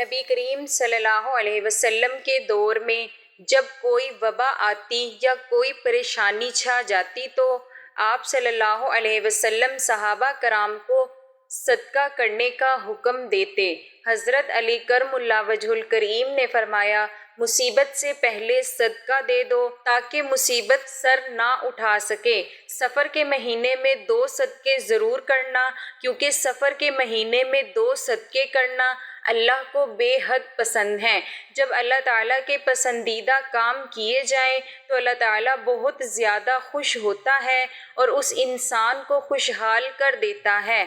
نبی کریم صلی اللہ علیہ وسلم کے دور میں جب کوئی وبا آتی یا کوئی پریشانی چھا جاتی تو آپ صلی اللہ علیہ وسلم صحابہ کرام کو صدقہ کرنے کا حکم دیتے۔ حضرت علی کرم اللہ وجہ الکریم نے فرمایا، مصیبت سے پہلے صدقہ دے دو تاکہ مصیبت سر نہ اٹھا سکے۔ سفر کے مہینے میں 2 صدقے ضرور کرنا، کیونکہ سفر کے مہینے میں 2 صدقے کرنا اللہ کو بے حد پسند ہیں۔ جب اللہ تعالیٰ کے پسندیدہ کام کیے جائیں تو اللہ تعالیٰ بہت زیادہ خوش ہوتا ہے اور اس انسان کو خوشحال کر دیتا ہے۔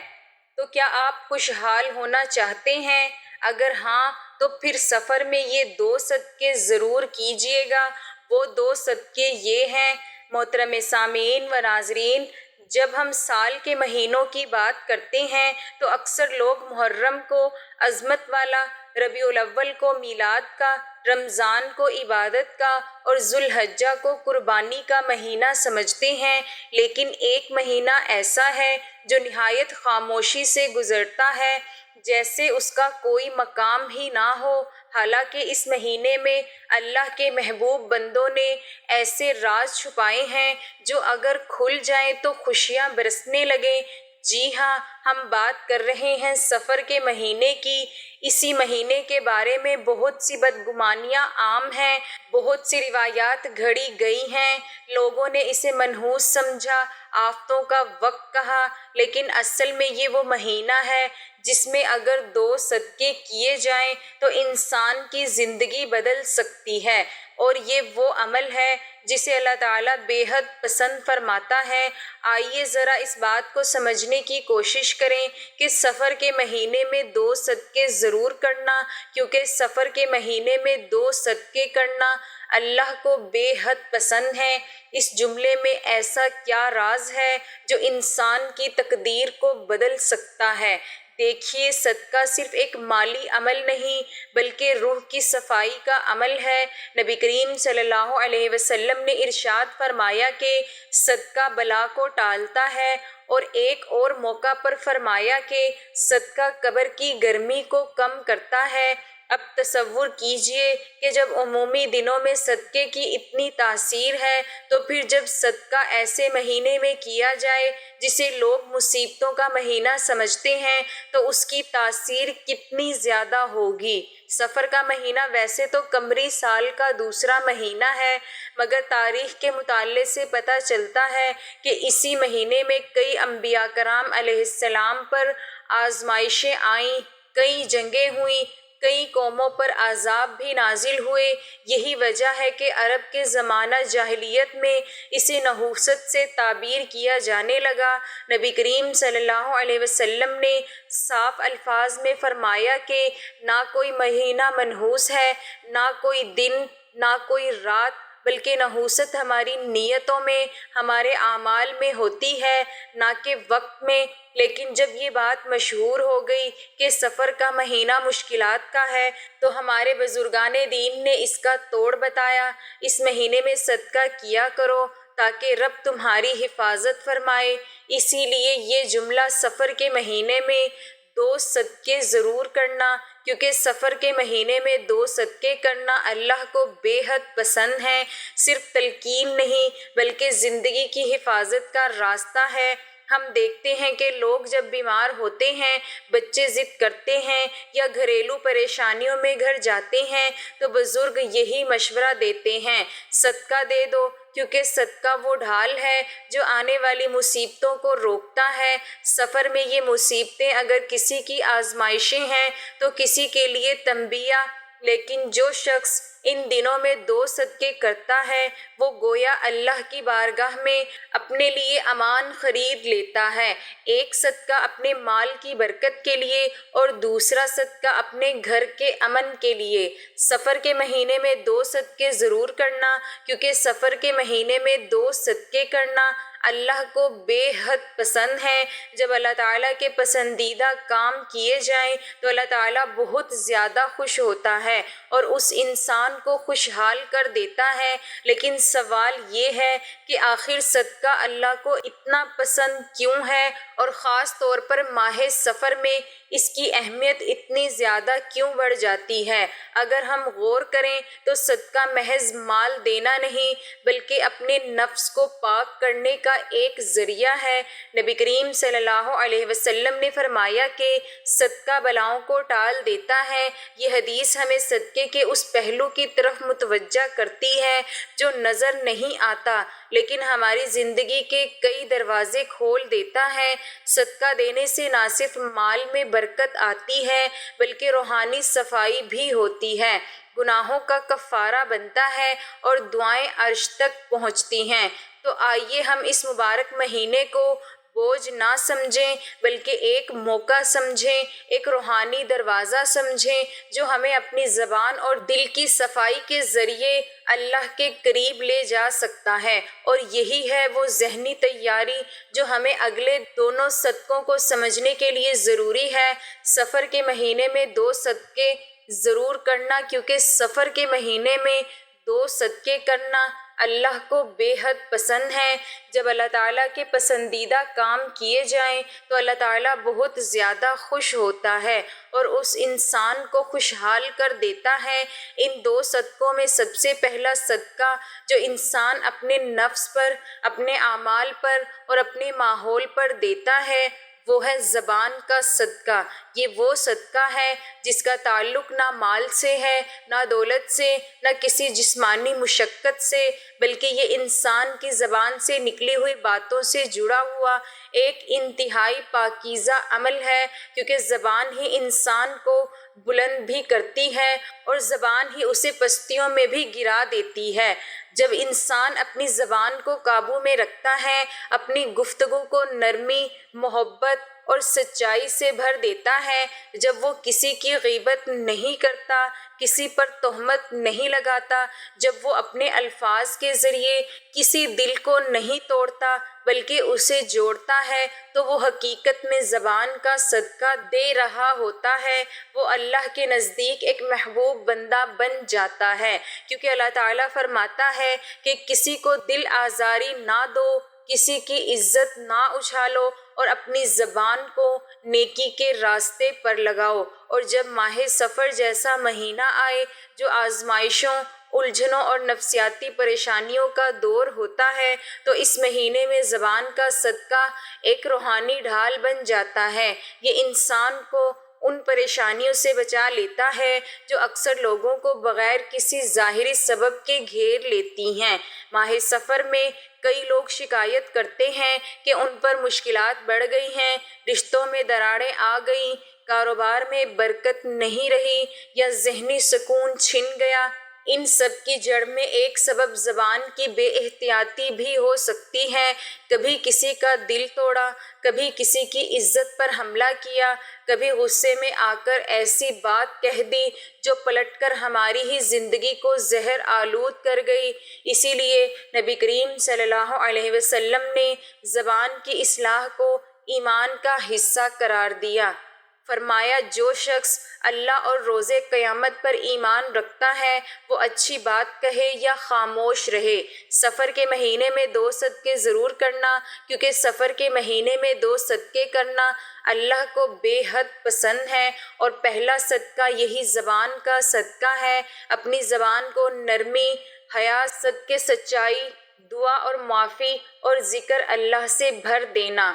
تو کیا آپ خوشحال ہونا چاہتے ہیں؟ اگر ہاں تو پھر سفر میں یہ 2 صدقے ضرور کیجیے گا۔ وہ 2 صدقے یہ ہیں۔ محترم سامعین و ناظرین، جب ہم سال کے مہینوں کی بات کرتے ہیں تو اکثر لوگ محرم کو عظمت والا، ربیع الاول کو میلاد کا، رمضان کو عبادت کا اور ذوالحجہ کو قربانی کا مہینہ سمجھتے ہیں، لیکن ایک مہینہ ایسا ہے جو نہایت خاموشی سے گزرتا ہے، جیسے اس کا کوئی مقام ہی نہ ہو۔ حالانکہ اس مہینے میں اللہ کے محبوب بندوں نے ایسے راز چھپائے ہیں جو اگر کھل جائیں تو خوشیاں برسنے لگیں۔ جی ہاں، ہم بات کر رہے ہیں سفر کے مہینے کی۔ اسی مہینے کے بارے میں بہت سی بدگمانیاں عام ہیں، بہت سی روایات گھڑی گئی ہیں۔ لوگوں نے اسے منحوس سمجھا، آفتوں کا وقت کہا، لیکن اصل میں یہ وہ مہینہ ہے جس میں اگر 2 صدقے کیے جائیں تو انسان کی زندگی بدل سکتی ہے، اور یہ وہ عمل ہے جسے اللہ تعالیٰ بے حد پسند فرماتا ہے۔ آئیے ذرا اس بات کو سمجھنے کی کوشش کریں کہ سفر کے مہینے میں 2 صدقے ضرور کرنا، کیونکہ سفر کے مہینے میں 2 صدقے کرنا اللہ کو بے حد پسند ہے۔ اس جملے میں ایسا کیا راز ہے جو انسان کی تقدیر کو بدل سکتا ہے؟ دیکھیے، صدقہ صرف ایک مالی عمل نہیں بلکہ روح کی صفائی کا عمل ہے۔ نبی کریم صلی اللہ علیہ وسلم نے ارشاد فرمایا کہ صدقہ بلا کو ٹالتا ہے، اور ایک اور موقع پر فرمایا کہ صدقہ قبر کی گرمی کو کم کرتا ہے۔ اب تصور کیجئے کہ جب عمومی دنوں میں صدقے کی اتنی تاثیر ہے تو پھر جب صدقہ ایسے مہینے میں کیا جائے جسے لوگ مصیبتوں کا مہینہ سمجھتے ہیں تو اس کی تاثیر کتنی زیادہ ہوگی۔ سفر کا مہینہ ویسے تو قمری سال کا دوسرا مہینہ ہے، مگر تاریخ کے مطالعے سے پتہ چلتا ہے کہ اسی مہینے میں کئی انبیاء کرام علیہ السلام پر آزمائشیں آئیں، کئی جنگیں ہوئیں، کئی قوموں پر عذاب بھی نازل ہوئے۔ یہی وجہ ہے کہ عرب کے زمانہ جاہلیت میں اسے نحوست سے تعبیر کیا جانے لگا۔ نبی کریم صلی اللہ علیہ وسلم نے صاف الفاظ میں فرمایا کہ نہ کوئی مہینہ منحوس ہے، نہ کوئی دن، نہ کوئی رات، بلکہ نحوست ہماری نیتوں میں، ہمارے اعمال میں ہوتی ہے، نہ کہ وقت میں۔ لیکن جب یہ بات مشہور ہو گئی کہ سفر کا مہینہ مشکلات کا ہے تو ہمارے بزرگان دین نے اس کا توڑ بتایا۔ اس مہینے میں صدقہ کیا کرو تاکہ رب تمہاری حفاظت فرمائے۔ اسی لیے یہ جملہ سفر کے مہینے میں 2 صدقے ضرور کرنا، کیونکہ سفر کے مہینے میں 2 صدقے کرنا اللہ کو بے حد پسند ہے۔ صرف تلقین نہیں بلکہ زندگی کی حفاظت کا راستہ ہے۔ ہم دیکھتے ہیں کہ لوگ جب بیمار ہوتے ہیں، بچے ضد کرتے ہیں یا گھریلو پریشانیوں میں گھر جاتے ہیں تو بزرگ یہی مشورہ دیتے ہیں، صدقہ دے دو، کیونکہ صدقہ وہ ڈھال ہے جو آنے والی مصیبتوں کو روکتا ہے۔ سفر میں یہ مصیبتیں اگر کسی کی آزمائشیں ہیں تو کسی کے لیے تنبیہ، لیکن جو شخص ان دنوں میں 2 صدقے کرتا ہے وہ گویا اللہ کی بارگاہ میں اپنے لیے امان خرید لیتا ہے۔ ایک صدقہ اپنے مال کی برکت کے لیے اور دوسرا صدقہ اپنے گھر کے امن کے لیے۔ سفر کے مہینے میں 2 صدقے ضرور کرنا، کیونکہ سفر کے مہینے میں 2 صدقے کرنا اللہ کو بے حد پسند ہے۔ جب اللہ تعالیٰ کے پسندیدہ کام کیے جائیں تو اللہ تعالیٰ بہت زیادہ خوش ہوتا ہے اور اس انسان کو خوشحال کر دیتا ہے۔ لیکن سوال یہ ہے کہ آخر صدقہ اللہ کو اتنا پسند کیوں ہے، اور خاص طور پر ماہ سفر میں اس کی اہمیت اتنی زیادہ کیوں بڑھ جاتی ہے؟ اگر ہم غور کریں تو صدقہ محض مال دینا نہیں بلکہ اپنے نفس کو پاک کرنے کا ایک ذریعہ ہے۔ نبی کریم صلی اللہ علیہ وسلم نے فرمایا کہ صدقہ بلاؤں کو ٹال دیتا ہے۔ یہ حدیث ہمیں صدقے کے اس پہلو کی طرف متوجہ کرتی ہے جو نظر نہیں آتا لیکن ہماری زندگی کے کئی دروازے کھول دیتا ہے۔ صدقہ دینے سے نہ صرف مال میں برکت آتی ہے بلکہ روحانی صفائی بھی ہوتی ہے، گناہوں کا کفارہ بنتا ہے اور دعائیں عرش تک پہنچتی ہیں۔ تو آئیے ہم اس مبارک مہینے کو بوجھ نہ سمجھیں بلکہ ایک موقع سمجھیں، ایک روحانی دروازہ سمجھیں جو ہمیں اپنی زبان اور دل کی صفائی کے ذریعے اللہ کے قریب لے جا سکتا ہے، اور یہی ہے وہ ذہنی تیاری جو ہمیں اگلے دونوں صدقوں کو سمجھنے کے لیے ضروری ہے۔ سفر کے مہینے میں 2 صدقے ضرور کرنا، کیونکہ سفر کے مہینے میں 2 صدقے کرنا اللہ کو بے حد پسند ہے۔ جب اللہ تعالیٰ کے پسندیدہ کام کیے جائیں تو اللہ تعالیٰ بہت زیادہ خوش ہوتا ہے اور اس انسان کو خوشحال کر دیتا ہے۔ ان 2 صدقوں میں سب سے پہلا صدقہ جو انسان اپنے نفس پر، اپنے اعمال پر اور اپنے ماحول پر دیتا ہے وہ ہے زبان کا صدقہ۔ یہ وہ صدقہ ہے جس کا تعلق نہ مال سے ہے، نہ دولت سے، نہ کسی جسمانی مشقت سے، بلکہ یہ انسان کی زبان سے نکلی ہوئی باتوں سے جڑا ہوا ایک انتہائی پاکیزہ عمل ہے، کیونکہ زبان ہی انسان کو بلند بھی کرتی ہے اور زبان ہی اسے پستیوں میں بھی گرا دیتی ہے۔ جب انسان اپنی زبان کو قابو میں رکھتا ہے، اپنی گفتگو کو نرمی، محبت اور سچائی سے بھر دیتا ہے، جب وہ کسی کی غیبت نہیں کرتا، کسی پر تہمت نہیں لگاتا، جب وہ اپنے الفاظ کے ذریعے کسی دل کو نہیں توڑتا بلکہ اسے جوڑتا ہے، تو وہ حقیقت میں زبان کا صدقہ دے رہا ہوتا ہے۔ وہ اللہ کے نزدیک ایک محبوب بندہ بن جاتا ہے، کیونکہ اللہ تعالیٰ فرماتا ہے کہ کسی کو دل آزاری نہ دو، کسی کی عزت نہ اچھالو اور اپنی زبان کو نیکی کے راستے پر لگاؤ۔ اور جب ماہ سفر جیسا مہینہ آئے جو آزمائشوں، الجھنوں اور نفسیاتی پریشانیوں کا دور ہوتا ہے تو اس مہینے میں زبان کا صدقہ ایک روحانی ڈھال بن جاتا ہے۔ یہ انسان کو ان پریشانیوں سے بچا لیتا ہے جو اکثر لوگوں کو بغیر کسی ظاہری سبب کے گھیر لیتی ہیں۔ ماہ سفر میں کئی لوگ شکایت کرتے ہیں کہ ان پر مشکلات بڑھ گئی ہیں، رشتوں میں دراڑیں آ گئیں، کاروبار میں برکت نہیں رہی یا ذہنی سکون چھن گیا۔ ان سب کی جڑ میں ایک سبب زبان کی بے احتیاطی بھی ہو سکتی ہے۔ کبھی کسی کا دل توڑا، کبھی کسی کی عزت پر حملہ کیا، کبھی غصے میں آ کر ایسی بات کہہ دی جو پلٹ کر ہماری ہی زندگی کو زہر آلود کر گئی۔ اسی لیے نبی کریم صلی اللہ علیہ وسلم نے زبان کی اصلاح کو ایمان کا حصہ قرار دیا۔ فرمایا جو شخص اللہ اور روز قیامت پر ایمان رکھتا ہے وہ اچھی بات کہے یا خاموش رہے۔ سفر کے مہینے میں 2 صدقے ضرور کرنا، کیونکہ سفر کے مہینے میں 2 صدقے کرنا اللہ کو بے حد پسند ہے، اور پہلا صدقہ یہی زبان کا صدقہ ہے۔ اپنی زبان کو نرمی، حیا، صدقے سچائی، دعا اور معافی اور ذکر اللہ سے بھر دینا۔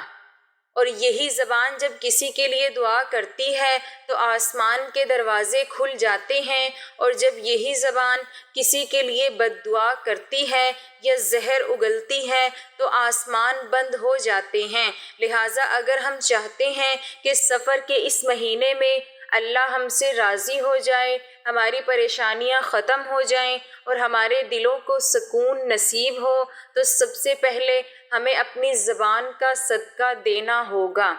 اور یہی زبان جب کسی کے لیے دعا کرتی ہے تو آسمان کے دروازے کھل جاتے ہیں، اور جب یہی زبان کسی کے لیے بد دعا کرتی ہے یا زہر اگلتی ہے تو آسمان بند ہو جاتے ہیں۔ لہٰذا اگر ہم چاہتے ہیں کہ سفر کے اس مہینے میں اللہ ہم سے راضی ہو جائے، ہماری پریشانیاں ختم ہو جائیں اور ہمارے دلوں کو سکون نصیب ہو، تو سب سے پہلے ہمیں اپنی زبان کا صدقہ دینا ہوگا۔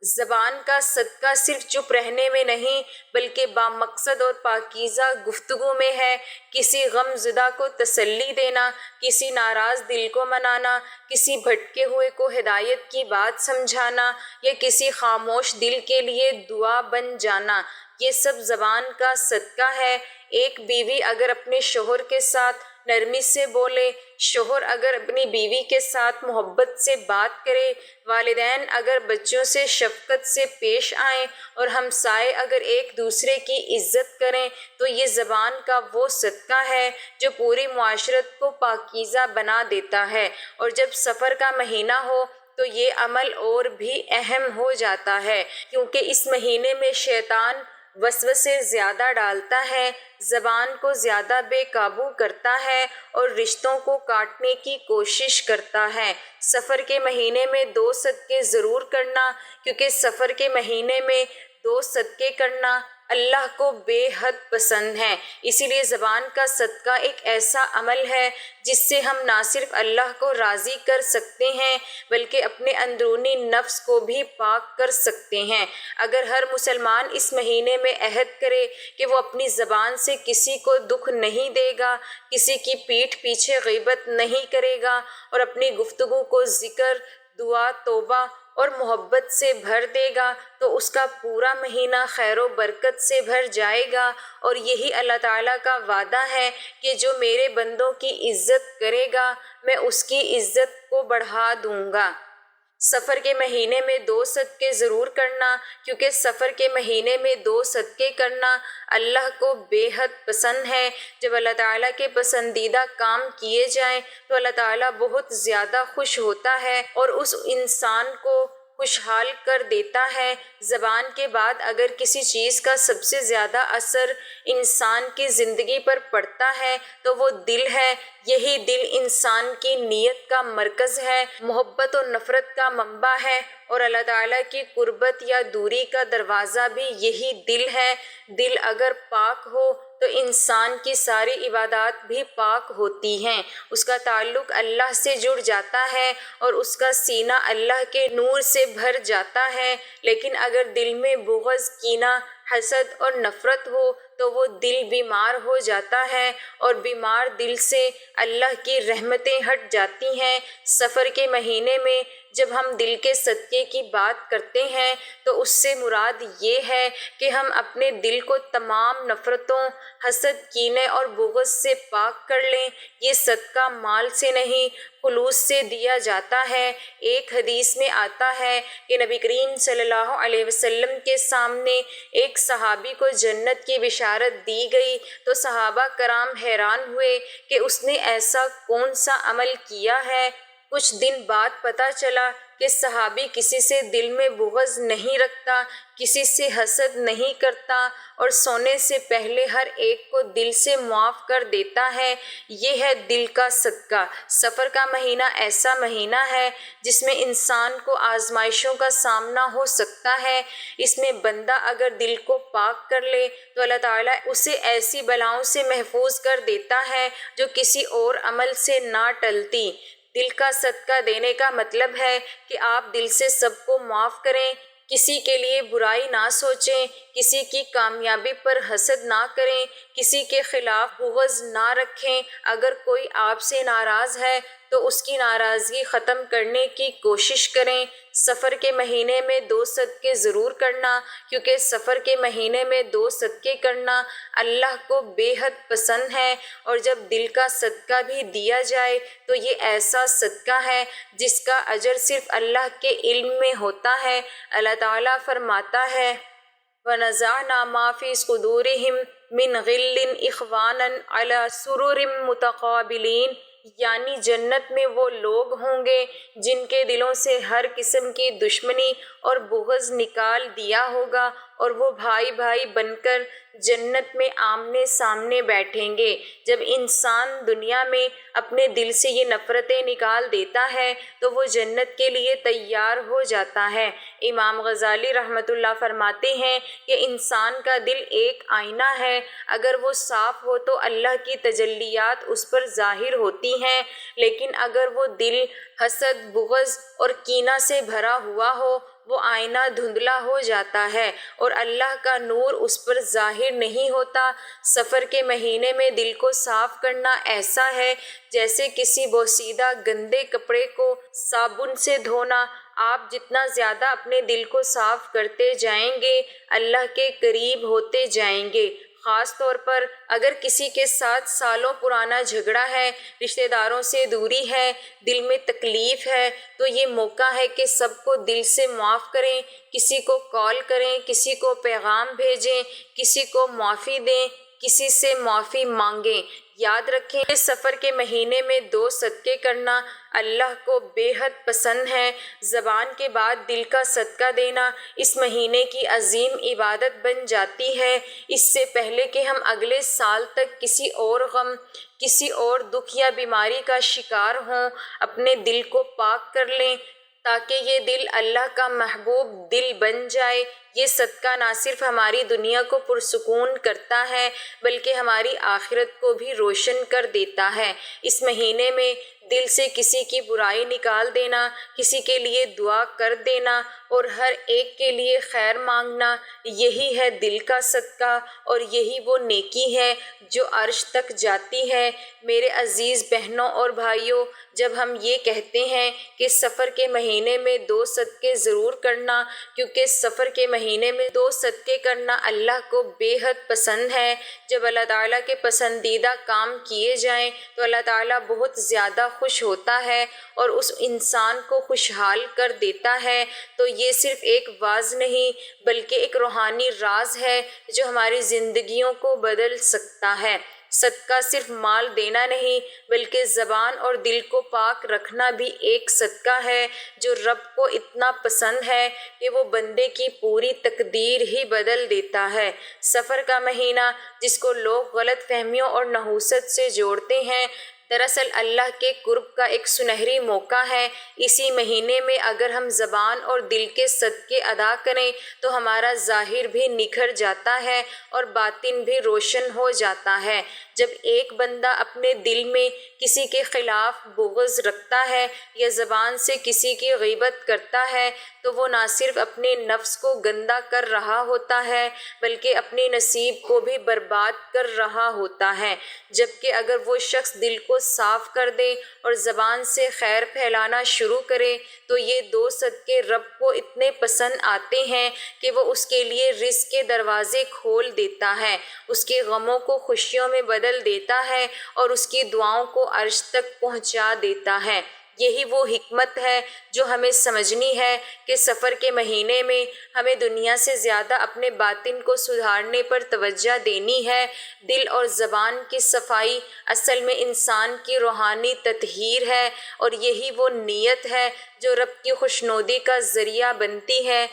زبان کا صدقہ صرف چپ رہنے میں نہیں بلکہ بامقصد اور پاکیزہ گفتگو میں ہے۔ کسی غم زدہ کو تسلی دینا، کسی ناراض دل کو منانا، کسی بھٹکے ہوئے کو ہدایت کی بات سمجھانا یا کسی خاموش دل کے لیے دعا بن جانا، یہ سب زبان کا صدقہ ہے۔ ایک بیوی اگر اپنے شوہر کے ساتھ نرمی سے بولے، شوہر اگر اپنی بیوی کے ساتھ محبت سے بات کرے، والدین اگر بچوں سے شفقت سے پیش آئیں اور ہمسائے اگر ایک دوسرے کی عزت کریں تو یہ زبان کا وہ صدقہ ہے جو پوری معاشرت کو پاکیزہ بنا دیتا ہے۔ اور جب سفر کا مہینہ ہو تو یہ عمل اور بھی اہم ہو جاتا ہے، کیونکہ اس مہینے میں شیطان وسوسے زیادہ ڈالتا ہے، زبان کو زیادہ بے قابو کرتا ہے اور رشتوں کو کاٹنے کی کوشش کرتا ہے۔ سفر کے مہینے میں 2 صدقے ضرور کرنا، کیونکہ سفر کے مہینے میں 2 صدقے کرنا اللہ کو بے حد پسند ہے۔ اسی لیے زبان کا صدقہ ایک ایسا عمل ہے جس سے ہم نہ صرف اللہ کو راضی کر سکتے ہیں بلکہ اپنے اندرونی نفس کو بھی پاک کر سکتے ہیں۔ اگر ہر مسلمان اس مہینے میں عہد کرے کہ وہ اپنی زبان سے کسی کو دکھ نہیں دے گا، کسی کی پیٹھ پیچھے غیبت نہیں کرے گا اور اپنی گفتگو کو ذکر، دعا، توبہ اور محبت سے بھر دے گا تو اس کا پورا مہینہ خیر و برکت سے بھر جائے گا۔ اور یہی اللہ تعالیٰ کا وعدہ ہے کہ جو میرے بندوں کی عزت کرے گا میں اس کی عزت کو بڑھا دوں گا۔ سفر کے مہینے میں 2 صدقے ضرور کرنا، کیونکہ سفر کے مہینے میں 2 صدقے کرنا اللہ کو بے حد پسند ہے۔ جب اللہ تعالیٰ کے پسندیدہ کام کیے جائیں تو اللہ تعالیٰ بہت زیادہ خوش ہوتا ہے اور اس انسان کو خوشحال کر دیتا ہے۔ زبان کے بعد اگر کسی چیز کا سب سے زیادہ اثر انسان کی زندگی پر پڑتا ہے تو وہ دل ہے۔ یہی دل انسان کی نیت کا مرکز ہے، محبت اور نفرت کا منبع ہے اور اللہ تعالیٰ کی قربت یا دوری کا دروازہ بھی یہی دل ہے۔ دل اگر پاک ہو تو انسان کی ساری عبادات بھی پاک ہوتی ہیں، اس کا تعلق اللہ سے جڑ جاتا ہے اور اس کا سینہ اللہ کے نور سے بھر جاتا ہے۔ لیکن اگر دل میں بغض، کینہ، حسد اور نفرت ہو تو وہ دل بیمار ہو جاتا ہے اور بیمار دل سے اللہ کی رحمتیں ہٹ جاتی ہیں۔ سفر کے مہینے میں جب ہم دل کے صدقے کی بات کرتے ہیں تو اس سے مراد یہ ہے کہ ہم اپنے دل کو تمام نفرتوں، حسد، کینے اور بغض سے پاک کر لیں۔ یہ صدقہ مال سے نہیں، خلوص سے دیا جاتا ہے۔ ایک حدیث میں آتا ہے کہ نبی کریم صلی اللہ علیہ وسلم کے سامنے ایک صحابی کو جنت کی بشارت دی گئی تو صحابہ کرام حیران ہوئے کہ اس نے ایسا کون سا عمل کیا ہے۔ کچھ دن بعد پتہ چلا کہ صحابی کسی سے دل میں بغض نہیں رکھتا، کسی سے حسد نہیں کرتا اور سونے سے پہلے ہر ایک کو دل سے معاف کر دیتا ہے۔ یہ ہے دل کا صدقہ۔ سفر کا مہینہ ایسا مہینہ ہے جس میں انسان کو آزمائشوں کا سامنا ہو سکتا ہے۔ اس میں بندہ اگر دل کو پاک کر لے تو اللہ تعالیٰ اسے ایسی بلاؤں سے محفوظ کر دیتا ہے جو کسی اور عمل سے نہ ٹلتی۔ دل کا صدقہ دینے کا مطلب ہے کہ آپ دل سے سب کو معاف کریں، کسی کے لیے برائی نہ سوچیں، کسی کی کامیابی پر حسد نہ کریں، کسی کے خلاف بغض نہ رکھیں۔ اگر کوئی آپ سے ناراض ہے تو اس کی ناراضگی ختم کرنے کی کوشش کریں۔ سفر کے مہینے میں 2 صدقے ضرور کرنا، کیونکہ سفر کے مہینے میں 2 صدقے کرنا اللہ کو بے حد پسند ہے۔ اور جب دل کا صدقہ بھی دیا جائے تو یہ ایسا صدقہ ہے جس کا اجر صرف اللہ کے علم میں ہوتا ہے۔ اللہ تعالیٰ فرماتا ہے وَنَزَعْنَا مَا فِي صُدُورِهِم مِّن غِلٍّ إِخْوَانًا عَلَىٰ سُرُرٍ مُتَقَابِلِينَ، یعنی جنت میں وہ لوگ ہوں گے جن کے دلوں سے ہر قسم کی دشمنی اور بغض نکال دیا ہوگا اور وہ بھائی بھائی بن کر جنت میں آمنے سامنے بیٹھیں گے۔ جب انسان دنیا میں اپنے دل سے یہ نفرتیں نکال دیتا ہے تو وہ جنت کے لیے تیار ہو جاتا ہے۔ امام غزالی رحمۃ اللہ فرماتے ہیں کہ انسان کا دل ایک آئینہ ہے، اگر وہ صاف ہو تو اللہ کی تجلیات اس پر ظاہر ہوتی ہیں، لیکن اگر وہ دل حسد، بغض اور کینہ سے بھرا ہوا ہو وہ آئینہ دھندلا ہو جاتا ہے اور اللہ کا نور اس پر ظاہر نہیں ہوتا۔ سفر کے مہینے میں دل کو صاف کرنا ایسا ہے جیسے کسی بوسیدہ گندے کپڑے کو صابن سے دھونا۔ آپ جتنا زیادہ اپنے دل کو صاف کرتے جائیں گے اللہ کے قریب ہوتے جائیں گے۔ خاص طور پر اگر کسی کے ساتھ سالوں پرانا جھگڑا ہے، رشتہ داروں سے دوری ہے، دل میں تکلیف ہے، تو یہ موقع ہے کہ سب کو دل سے معاف کریں، کسی کو کال کریں، کسی کو پیغام بھیجیں، کسی کو معافی دیں، کسی سے معافی مانگیں۔ یاد رکھیں اس سفر کے مہینے میں 2 صدقے کرنا اللہ کو بے حد پسند ہے۔ زبان کے بعد دل کا صدقہ دینا اس مہینے کی عظیم عبادت بن جاتی ہے۔ اس سے پہلے کہ ہم اگلے سال تک کسی اور غم، کسی اور دکھ یا بیماری کا شکار ہوں، اپنے دل کو پاک کر لیں تاکہ یہ دل اللہ کا محبوب دل بن جائے۔ یہ صدقہ نہ صرف ہماری دنیا کو پرسکون کرتا ہے بلکہ ہماری آخرت کو بھی روشن کر دیتا ہے۔ اس مہینے میں دل سے کسی کی برائی نکال دینا، کسی کے لیے دعا کر دینا اور ہر ایک کے لیے خیر مانگنا، یہی ہے دل کا صدقہ اور یہی وہ نیکی ہے جو عرش تک جاتی ہے۔ میرے عزیز بہنوں اور بھائیوں، جب ہم یہ کہتے ہیں کہ سفر کے مہینے میں 2 صدقے ضرور کرنا، کیونکہ سفر کے مہینے میں 2 صدقے کرنا اللہ کو بے حد پسند ہے۔ جب اللہ تعالیٰ کے پسندیدہ کام کیے جائیں تو اللہ تعالیٰ بہت زیادہ خوش ہوتا ہے اور اس انسان کو خوشحال کر دیتا ہے۔ تو یہ صرف ایک واعظ نہیں بلکہ ایک روحانی راز ہے جو ہماری زندگیوں کو بدل سکتا ہے۔ صدقہ صرف مال دینا نہیں بلکہ زبان اور دل کو پاک رکھنا بھی ایک صدقہ ہے جو رب کو اتنا پسند ہے کہ وہ بندے کی پوری تقدیر ہی بدل دیتا ہے۔ سفر کا مہینہ جس کو لوگ غلط فہمیوں اور نحوست سے جوڑتے ہیں، دراصل اللہ کے قرب کا ایک سنہری موقع ہے۔ اسی مہینے میں اگر ہم زبان اور دل کے صدقے ادا کریں تو ہمارا ظاہر بھی نکھر جاتا ہے اور باطن بھی روشن ہو جاتا ہے۔ جب ایک بندہ اپنے دل میں کسی کے خلاف بغض رکھتا ہے یا زبان سے کسی کی غیبت کرتا ہے تو وہ نہ صرف اپنے نفس کو گندا کر رہا ہوتا ہے بلکہ اپنے نصیب کو بھی برباد کر رہا ہوتا ہے۔ جبکہ اگر وہ شخص دل کو صاف کر دے اور زبان سے خیر پھیلانا شروع کرے تو یہ 2 صدقے رب کو اتنے پسند آتے ہیں کہ وہ اس کے لیے رزق کے دروازے کھول دیتا ہے، اس کے غموں کو خوشیوں میں بدل دیتا ہے اور اس کی دعاؤں کو عرش تک پہنچا دیتا ہے۔ یہی وہ حکمت ہے جو ہمیں سمجھنی ہے کہ سفر کے مہینے میں ہمیں دنیا سے زیادہ اپنے باطن کو سدھارنے پر توجہ دینی ہے۔ دل اور زبان کی صفائی اصل میں انسان کی روحانی تطہیر ہے اور یہی وہ نیت ہے جو رب کی خوشنودی کا ذریعہ بنتی ہے۔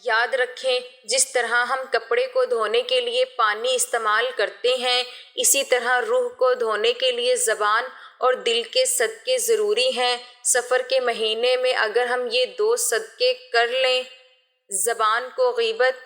یاد رکھیں، جس طرح ہم کپڑے کو دھونے کے لیے پانی استعمال کرتے ہیں، اسی طرح روح کو دھونے کے لیے زبان اور دل کے صدقے ضروری ہیں۔ سفر کے مہینے میں اگر ہم یہ 2 صدقے کر لیں، زبان کو غیبت،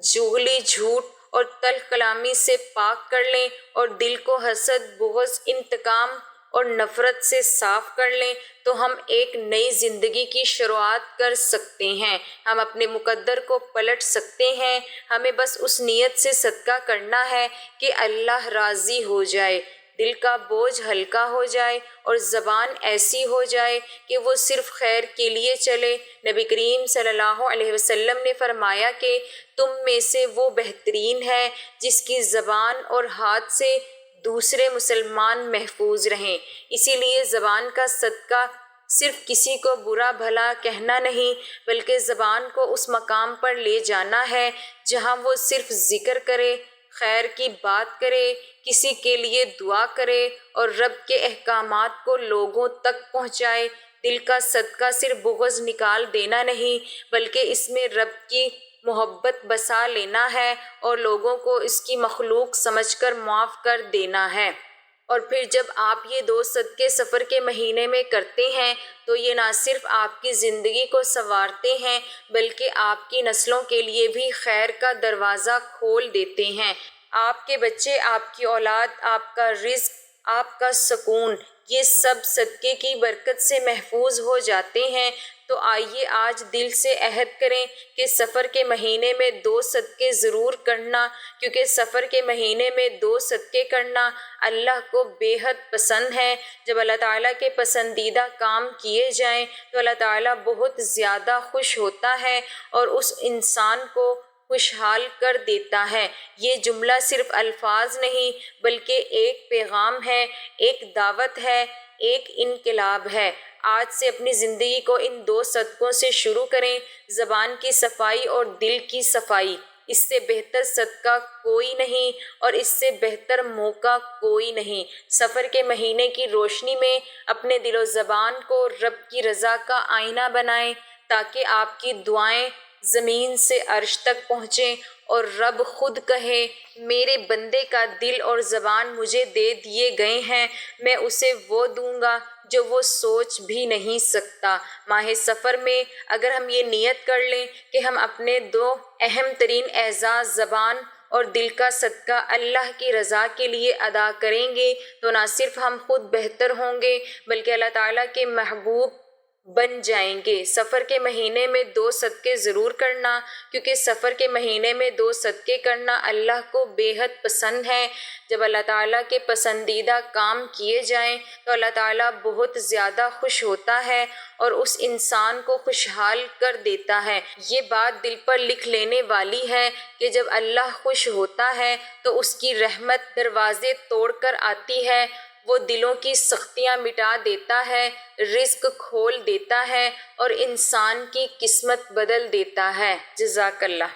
چغلی، جھوٹ اور تلخ کلامی سے پاک کر لیں اور دل کو حسد، بغض، انتقام اور نفرت سے صاف کر لیں تو ہم ایک نئی زندگی کی شروعات کر سکتے ہیں۔ ہم اپنے مقدر کو پلٹ سکتے ہیں۔ ہمیں بس اس نیت سے صدقہ کرنا ہے کہ اللہ راضی ہو جائے، دل کا بوجھ ہلکا ہو جائے اور زبان ایسی ہو جائے کہ وہ صرف خیر کے لیے چلے۔ نبی کریم صلی اللہ علیہ وسلم نے فرمایا کہ تم میں سے وہ بہترین ہے جس کی زبان اور ہاتھ سے دوسرے مسلمان محفوظ رہیں۔ اسی لیے زبان کا صدقہ صرف کسی کو برا بھلا کہنا نہیں بلکہ زبان کو اس مقام پر لے جانا ہے جہاں وہ صرف ذکر کرے، خیر کی بات کرے، کسی کے لیے دعا کرے اور رب کے احکامات کو لوگوں تک پہنچائے۔ دل کا صدقہ صرف بغض نکال دینا نہیں بلکہ اس میں رب کی محبت بسا لینا ہے اور لوگوں کو اس کی مخلوق سمجھ کر معاف کر دینا ہے۔ اور پھر جب آپ یہ 2 صدقے سفر کے مہینے میں کرتے ہیں تو یہ نہ صرف آپ کی زندگی کو سنوارتے ہیں بلکہ آپ کی نسلوں کے لیے بھی خیر کا دروازہ کھول دیتے ہیں۔ آپ کے بچے، آپ کی اولاد، آپ کا رزق، آپ کا سکون، یہ سب صدقے کی برکت سے محفوظ ہو جاتے ہیں۔ تو آئیے آج دل سے عہد کریں کہ سفر کے مہینے میں 2 صدقے ضرور کرنا، کیونکہ سفر کے مہینے میں 2 صدقے کرنا اللہ کو بے حد پسند ہے۔ جب اللہ تعالیٰ کے پسندیدہ کام کیے جائیں تو اللہ تعالیٰ بہت زیادہ خوش ہوتا ہے اور اس انسان کو خوشحال کر دیتا ہے۔ یہ جملہ صرف الفاظ نہیں بلکہ ایک پیغام ہے، ایک دعوت ہے، ایک انقلاب ہے۔ آج سے اپنی زندگی کو ان 2 صدقوں سے شروع کریں، زبان کی صفائی اور دل کی صفائی۔ اس سے بہتر صدقہ کوئی نہیں اور اس سے بہتر موقع کوئی نہیں۔ سفر کے مہینے کی روشنی میں اپنے دل و زبان کو رب کی رضا کا آئینہ بنائیں تاکہ آپ کی دعائیں زمین سے عرش تک پہنچیں اور رب خود کہے، میرے بندے کا دل اور زبان مجھے دے دیے گئے ہیں، میں اسے وہ دوں گا جو وہ سوچ بھی نہیں سکتا۔ ماہ سفر میں اگر ہم یہ نیت کر لیں کہ ہم اپنے 2 اہم ترین اعزاز زبان اور دل کا صدقہ اللہ کی رضا کے لیے ادا کریں گے تو نہ صرف ہم خود بہتر ہوں گے بلکہ اللہ تعالیٰ کے محبوب بن جائیں گے۔ سفر کے مہینے میں 2 صدقے ضرور کرنا، کیونکہ سفر کے مہینے میں 2 صدقے کرنا اللہ کو بے حد پسند ہے۔ جب اللہ تعالیٰ کے پسندیدہ کام کیے جائیں تو اللہ تعالیٰ بہت زیادہ خوش ہوتا ہے اور اس انسان کو خوشحال کر دیتا ہے۔ یہ بات دل پر لکھ لینے والی ہے کہ جب اللہ خوش ہوتا ہے تو اس کی رحمت دروازے توڑ کر آتی ہے، وہ دلوں کی سختیاں مٹا دیتا ہے، رزق کھول دیتا ہے اور انسان کی قسمت بدل دیتا ہے۔ جزاک اللہ۔